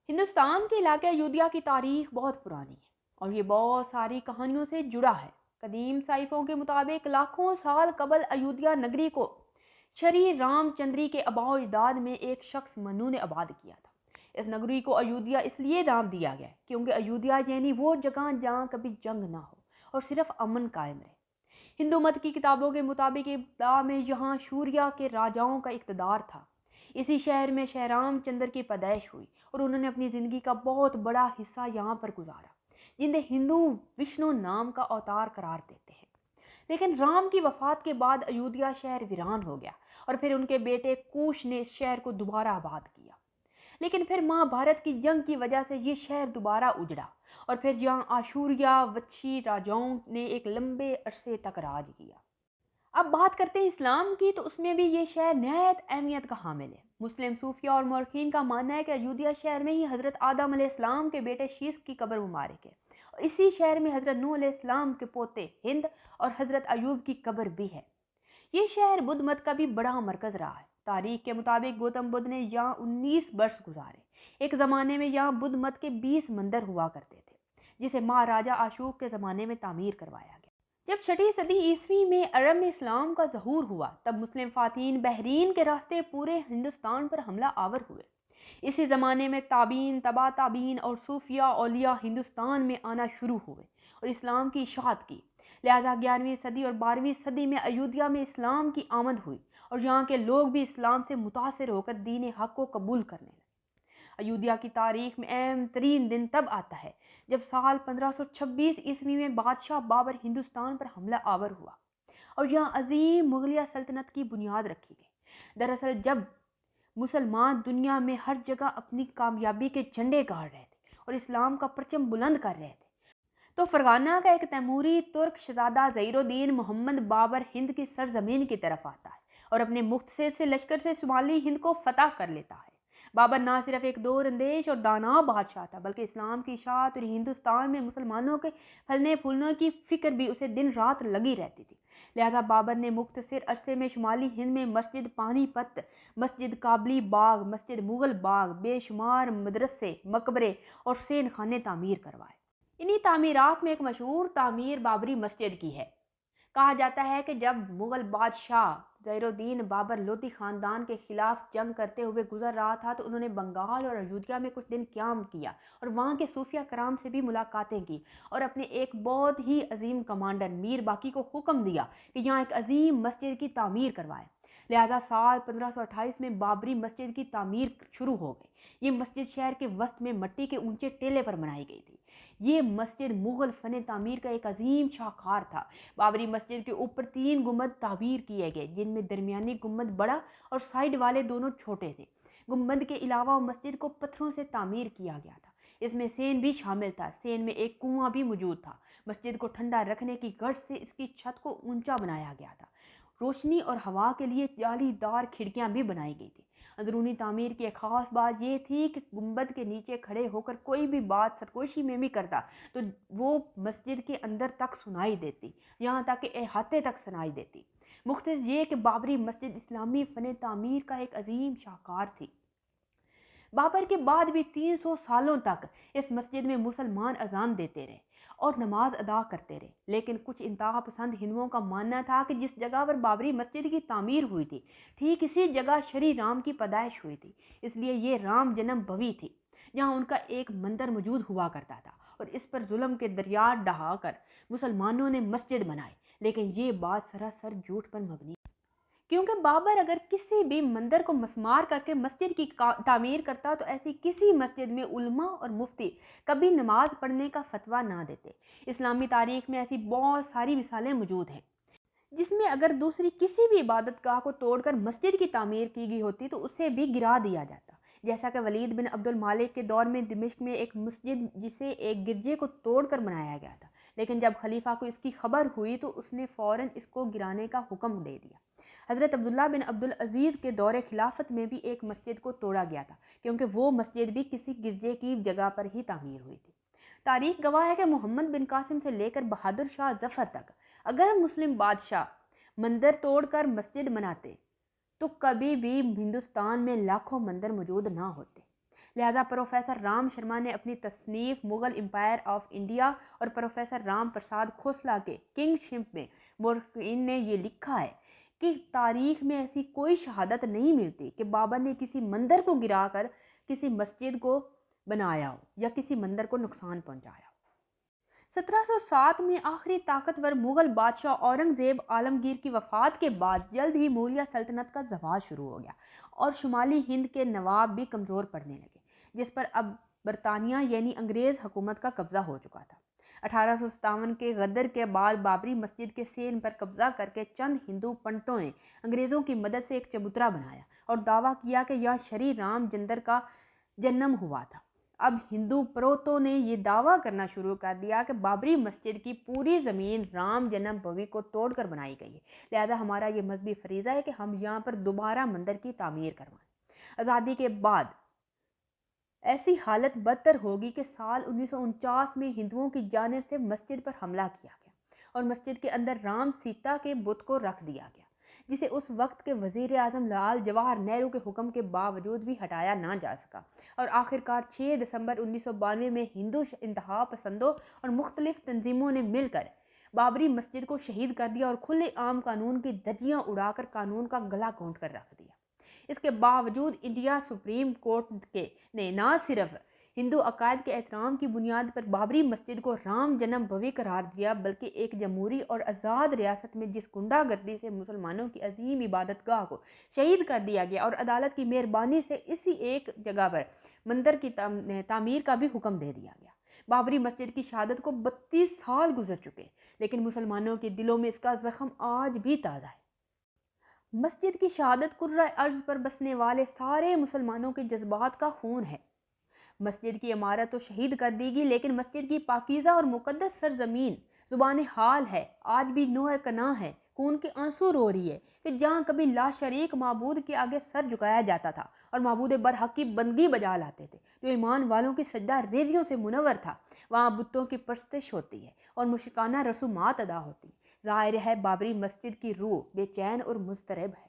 ہندوستان کے علاقے ایودھیا کی تاریخ بہت پرانی ہے اور یہ بہت ساری کہانیوں سے جڑا ہے۔ قدیم صحیفوں کے مطابق لاکھوں سال قبل ایودھیا نگری کو شری رام چندری کے آباء و اجداد میں ایک شخص منو نے آباد کیا تھا۔ اس نگری کو ایودھیا اس لیے نام دیا گیا ہے کیونکہ ایودھیا یعنی وہ جگہ جہاں کبھی جنگ نہ ہو اور صرف امن قائم رہے۔ ہندو مت کی کتابوں کے مطابق ابتدا میں یہاں شوریہ کے راجاؤں کا اقتدار تھا۔ اسی شہر میں شہ رام چندر کی پیدائش ہوئی اور انہوں نے اپنی زندگی کا بہت بڑا حصہ یہاں پر گزارا، جنہیں ہندو وشنو نام کا اوتار قرار دیتے ہیں۔ لیکن رام کی وفات کے بعد ایودھیا شہر ویران ہو گیا اور پھر ان کے بیٹے کوش نے اس شہر کو دوبارہ آباد کیا۔ لیکن پھر مہا بھارت کی جنگ کی وجہ سے یہ شہر دوبارہ اجڑا اور پھر یہاں آشوریہ وچھی راجاؤں نے ایک لمبے عرصے تک راج کیا۔ اب بات کرتے ہیں اسلام کی، تو اس میں بھی یہ شہر نہایت اہمیت کا حامل ہے۔ مسلم صوفیہ اور مورخین کا ماننا ہے کہ ایودھیا شہر میں ہی حضرت آدم علیہ السلام کے بیٹے شیش کی قبر مبارک ہے اور اسی شہر میں حضرت نوح علیہ السلام کے پوتے ہند اور حضرت ایوب کی قبر بھی ہے۔ یہ شہر بدھ مت کا بھی بڑا مرکز رہا ہے۔ تاریخ کے مطابق گوتم بدھ نے یہاں 19 برس گزارے۔ ایک زمانے میں یہاں بدھ مت کے 20 مندر ہوا کرتے تھے، جسے مہاراجا اشوک کے زمانے میں تعمیر کروایا گیا۔ جب 6 صدی عیسوی میں عرب میں اسلام کا ظہور ہوا تب مسلم فاتحین بحرین کے راستے پورے ہندوستان پر حملہ آور ہوئے۔ اسی زمانے میں تابعین، تبا تابعین اور صوفیہ اولیاء ہندوستان میں آنا شروع ہوئے اور اسلام کی اشاعت کی۔ لہٰذا 11ویں صدی اور 12ویں صدی میں ایودھیا میں اسلام کی آمد ہوئی اور یہاں کے لوگ بھی اسلام سے متاثر ہو کر دین حق کو قبول کرنے لگے۔ ایودھیا کی تاریخ میں اہم ترین دن تب آتا ہے جب سال 1526 عیسوی میں بادشاہ بابر ہندوستان پر حملہ آور ہوا اور یہاں عظیم مغلیہ سلطنت کی بنیاد رکھی گئی۔ دراصل جب مسلمان دنیا میں ہر جگہ اپنی کامیابی کے جھنڈے گاڑ رہے تھے اور اسلام کا پرچم بلند کر رہے تھے، تو فرغانہ کا ایک تیموری ترک شہزادہ ظہیر الدین محمد بابر ہند کی سرزمین کی طرف آتا ہے اور اپنے مختصر سے لشکر سے شمالی ہند کو فتح کر لیتا ہے۔ بابر نہ صرف ایک دور اندیش اور دانا بادشاہ تھا بلکہ اسلام کی اشاعت اور ہندوستان میں مسلمانوں کے پھلنے پھولنے کی فکر بھی اسے دن رات لگی رہتی تھی۔ لہذا بابر نے مختصر عرصے میں شمالی ہند میں مسجد پانی پت، مسجد کابلی باغ، مسجد مغل باغ، بے شمار مدرسے، مقبرے اور سین خانے تعمیر کروائے۔ انہی تعمیرات میں ایک مشہور تعمیر بابری مسجد کی ہے۔ کہا جاتا ہے کہ جب مغل بادشاہ ظہیر الدین بابر لودھی خاندان کے خلاف جنگ کرتے ہوئے گزر رہا تھا تو انہوں نے بنگال اور ایودھیا میں کچھ دن قیام کیا اور وہاں کے صوفیہ کرام سے بھی ملاقاتیں کی اور اپنے ایک بہت ہی عظیم کمانڈر میر باقی کو حکم دیا کہ یہاں ایک عظیم مسجد کی تعمیر کروائے۔ لہٰذا سال 1528 میں بابری مسجد کی تعمیر شروع ہو گئی۔ یہ مسجد شہر کے وسط میں مٹی کے اونچے ٹیلے پر بنائی گئی تھی۔ یہ مسجد مغل فن تعمیر کا ایک عظیم شاہکار تھا۔ بابری مسجد کے اوپر 3 گنبد تعمیر کیے گئے، جن میں درمیانی گنبد بڑا اور سائیڈ والے دونوں چھوٹے تھے۔ گنبد کے علاوہ مسجد کو پتھروں سے تعمیر کیا گیا تھا۔ اس میں سین بھی شامل تھا۔ سین میں ایک کنواں بھی موجود تھا۔ مسجد کو ٹھنڈا رکھنے کی غرض سے اس کی چھت کو اونچا بنایا گیا تھا۔ روشنی اور ہوا کے لیے جالی دار کھڑکیاں بھی بنائی گئی تھی۔ اندرونی تعمیر کی ایک خاص بات یہ تھی کہ گنبد کے نیچے کھڑے ہو کر کوئی بھی بات سرگوشی میں بھی کرتا تو وہ مسجد کے اندر تک سنائی دیتی، یہاں تک کہ احاطے تک سنائی دیتی۔ مختصر یہ کہ بابری مسجد اسلامی فن تعمیر کا ایک عظیم شاہکار تھی۔ بابر کے بعد بھی 300 سالوں تک اس مسجد میں مسلمان اذان دیتے رہے اور نماز ادا کرتے رہے، لیکن کچھ انتہا پسند ہندوؤں کا ماننا تھا کہ جس جگہ پر بابری مسجد کی تعمیر ہوئی تھی ٹھیک اسی جگہ شری رام کی پیدائش ہوئی تھی، اس لیے یہ رام جنم بھومی تھی، جہاں ان کا ایک مندر موجود ہوا کرتا تھا اور اس پر ظلم کے دریا ڈہا کر مسلمانوں نے مسجد بنائی۔ لیکن یہ بات سراسر جھوٹ پر مبنی، کیونکہ بابر اگر کسی بھی مندر کو مسمار کر کے مسجد کی تعمیر کرتا تو ایسی کسی مسجد میں علماء اور مفتی کبھی نماز پڑھنے کا فتویٰ نہ دیتے۔ اسلامی تاریخ میں ایسی بہت ساری مثالیں موجود ہیں جس میں اگر دوسری کسی بھی عبادت گاہ کو توڑ کر مسجد کی تعمیر کی گئی ہوتی تو اسے بھی گرا دیا جاتا، جیسا کہ ولید بن عبد المالک کے دور میں دمشق میں ایک مسجد جسے ایک گرجے کو توڑ کر بنایا گیا تھا، لیکن جب خلیفہ کو اس کی خبر ہوئی تو اس نے فوراً اس کو گرانے کا حکم دے دیا۔ حضرت عبداللہ بن عبد العزیز کے دور خلافت میں بھی ایک مسجد کو توڑا گیا تھا، کیونکہ وہ مسجد بھی کسی گرجے کی جگہ پر ہی تعمیر ہوئی تھی۔ تاریخ گواہ ہے کہ محمد بن قاسم سے لے کر بہادر شاہ ظفر تک اگر مسلم بادشاہ مندر توڑ کر مسجد بناتے تو کبھی بھی ہندوستان میں لاکھوں مندر موجود نہ ہوتے۔ لہٰذا پروفیسر رام شرما نے اپنی تصنیف مغل امپائر آف انڈیا اور پروفیسر رام پرساد کھوسلا کے کنگ شپ میں مورخین نے یہ لکھا ہے کہ تاریخ میں ایسی کوئی شہادت نہیں ملتی کہ بابر نے کسی مندر کو گرا کر کسی مسجد کو بنایا ہو یا کسی مندر کو نقصان پہنچایا ہو۔ 1707 میں آخری طاقتور مغل بادشاہ اورنگزیب عالمگیر کی وفات کے بعد جلد ہی موریہ سلطنت کا زوال شروع ہو گیا اور شمالی ہند کے نواب بھی کمزور پڑنے لگے، جس پر اب برطانیہ یعنی انگریز حکومت کا قبضہ ہو چکا تھا۔ 1857 کے غدر کے بعد بابری مسجد کے سین پر قبضہ کر کے چند ہندو پنڈتوں نے انگریزوں کی مدد سے ایک چبوترا بنایا اور دعویٰ کیا کہ یہاں شری رام چندر کا جنم ہوا تھا۔ اب ہندو پروتوں نے یہ دعویٰ کرنا شروع کر دیا کہ بابری مسجد کی پوری زمین رام جنم بھومی کو توڑ کر بنائی گئی ہے، لہٰذا ہمارا یہ مذہبی فریضہ ہے کہ ہم یہاں پر دوبارہ مندر کی تعمیر کروائیں۔ آزادی کے بعد ایسی حالت بدتر ہوگی کہ سال 1949 میں ہندوؤں کی جانب سے مسجد پر حملہ کیا گیا اور مسجد کے اندر رام سیتا کے بت کو رکھ دیا گیا، جسے اس وقت کے وزیر اعظم لال جواہر نہرو کے حکم کے باوجود بھی ہٹایا نہ جا سکا، اور آخرکار 6 دسمبر 1992 میں ہندو انتہا پسندوں اور مختلف تنظیموں نے مل کر بابری مسجد کو شہید کر دیا اور کھلے عام قانون کی دھجیاں اڑا کر قانون کا گلا گھونٹ کر رکھ دیا۔ اس کے باوجود انڈیا سپریم کورٹ نے نہ صرف ہندو عقائد کے احترام کی بنیاد پر بابری مسجد کو رام جنم بھومی قرار دیا، بلکہ ایک جمہوری اور آزاد ریاست میں جس گنڈا گردی سے مسلمانوں کی عظیم عبادت گاہ کو شہید کر دیا گیا اور عدالت کی مہربانی سے اسی ایک جگہ پر مندر کی تعمیر کا بھی حکم دے دیا گیا۔ بابری مسجد کی شہادت کو 32 سال گزر چکے، لیکن مسلمانوں کے دلوں میں اس کا زخم آج بھی تازہ ہے۔ مسجد کی شہادت کرۂ ارض پر بسنے والے سارے مسلمانوں کے جذبات کا خون ہے۔ مسجد کی عمارت تو شہید کر دی گئی، لیکن مسجد کی پاکیزہ اور مقدس سرزمین زبان حال ہے، آج بھی نوح کنا ہے، خون کے آنسو رو رہی ہے کہ جہاں کبھی لا شریک معبود کے آگے سر جھکایا جاتا تھا اور معبود برحق کی بندگی بجا لاتے تھے جو ایمان والوں کی سجدہ ریزیوں سے منور تھا، وہاں بتوں کی پرستش ہوتی ہے اور مشرکانہ رسومات ادا ہوتی ہیں۔ ظاہر ہے بابری مسجد کی روح بے چین اور مضطرب ہے۔